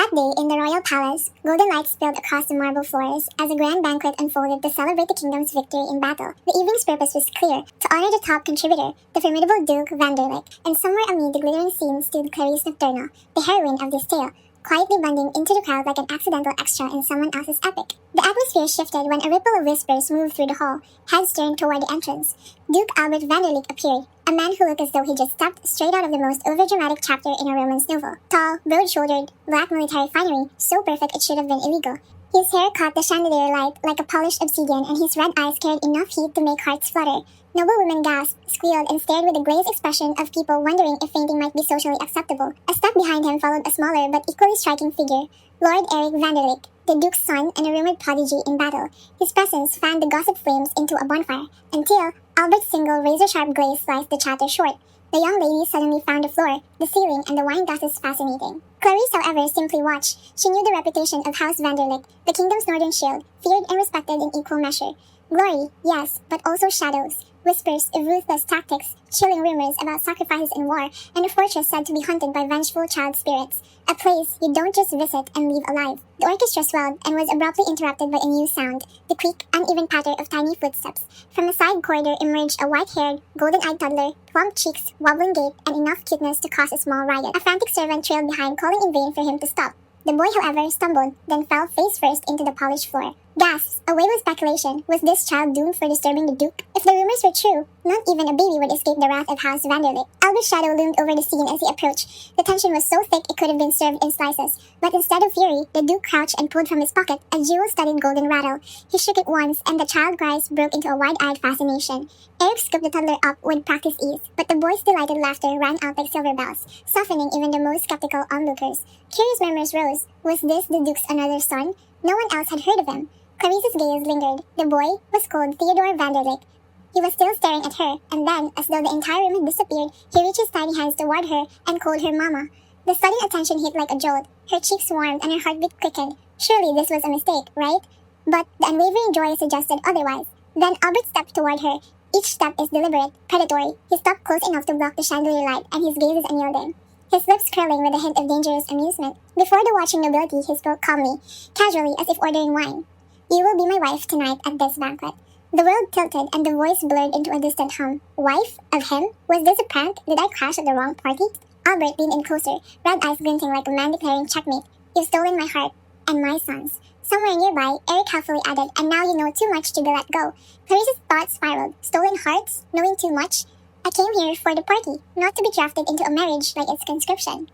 That day, in the royal palace, golden light spilled across the marble floors as a grand banquet unfolded to celebrate the kingdom's victory in battle. The evening's purpose was clear: to honor the top contributor, the formidable Duke Vanderlip, and somewhere amid the glittering scene stood Clarice Nocturna, the heroine of this tale, quietly blending into the crowd like an accidental extra in someone else's epic. The atmosphere shifted when a ripple of whispers moved through the hall, heads turned toward the entrance. Duke Albert Vanderlip appeared, a man who looked as though he just stepped straight out of the most overdramatic chapter in a romance novel. Tall, broad-shouldered, black military finery, so perfect it should have been illegal. His hair caught the chandelier light like a polished obsidian, and his red eyes carried enough heat to make hearts flutter. Noble women gasped, squealed, and stared with the glazed expression of people wondering if fainting might be socially acceptable. A step behind him followed a smaller but equally striking figure, Lord Eric Vanderlip, the Duke's son and a rumored prodigy in battle. His presence fanned the gossip flames into a bonfire, until Albert's single razor-sharp gaze sliced the chatter short. The young lady suddenly found the floor, the ceiling, and the wine glasses fascinating. Clarice, however, simply watched. She knew the reputation of House Vanderlip, the kingdom's northern shield, feared and respected in equal measure. Glory, yes, but also shadows. Whispers of ruthless tactics, chilling rumors about sacrifices in war, and a fortress said to be haunted by vengeful child spirits. A place you don't just visit and leave alive. The orchestra swelled and was abruptly interrupted by a new sound, the quick, uneven patter of tiny footsteps. From a side corridor emerged a white-haired, golden-eyed toddler, plump cheeks, wobbling gait, and enough cuteness to cause a small riot. A frantic servant trailed behind, calling in vain for him to stop. The boy, however, stumbled, then fell face first into the polished floor. Gasps, away with speculation. Was this child doomed for disturbing the Duke? If the rumors were true, not even a baby would escape the wrath of House Vanderlip. Albert's shadow loomed over the scene as he approached. The tension was so thick it could have been served in slices. But instead of fury, the Duke crouched and pulled from his pocket a jewel-studded golden rattle. He shook it once, and the child cries broke into a wide-eyed fascination. Eric scooped the toddler up with practiced ease, but the boy's delighted laughter rang out like silver bells, softening even the most skeptical onlookers. Curious murmurs rose. Was this the Duke's another son? No one else had heard of him. Clarice's gaze lingered. The boy was called Theodore Vanderlip. He was still staring at her, and then, as though the entire room had disappeared, he reached his tiny hands toward her and called her Mama. The sudden attention hit like a jolt. Her cheeks warmed and her heartbeat quickened. Surely this was a mistake, right? But the unwavering joy suggested otherwise. Then Albert stepped toward her. Each step is deliberate, predatory. He stopped close enough to block the chandelier light, and his gaze is unyielding, his lips curling with a hint of dangerous amusement. Before the watching nobility, he spoke calmly, casually, as if ordering wine. You will be my wife tonight at this banquet. The world tilted and the voice blurred into a distant hum. Wife? Of him? Was this a prank? Did I crash at the wrong party? Albert leaned in closer, red eyes glinting like a man declaring checkmate. You've stolen my heart, and my son's. Somewhere nearby, Eric helpfully added, and now you know too much to be let go. Clarice's thoughts spiraled. Stolen hearts? Knowing too much? I came here for the party, not to be drafted into a marriage like its conscription.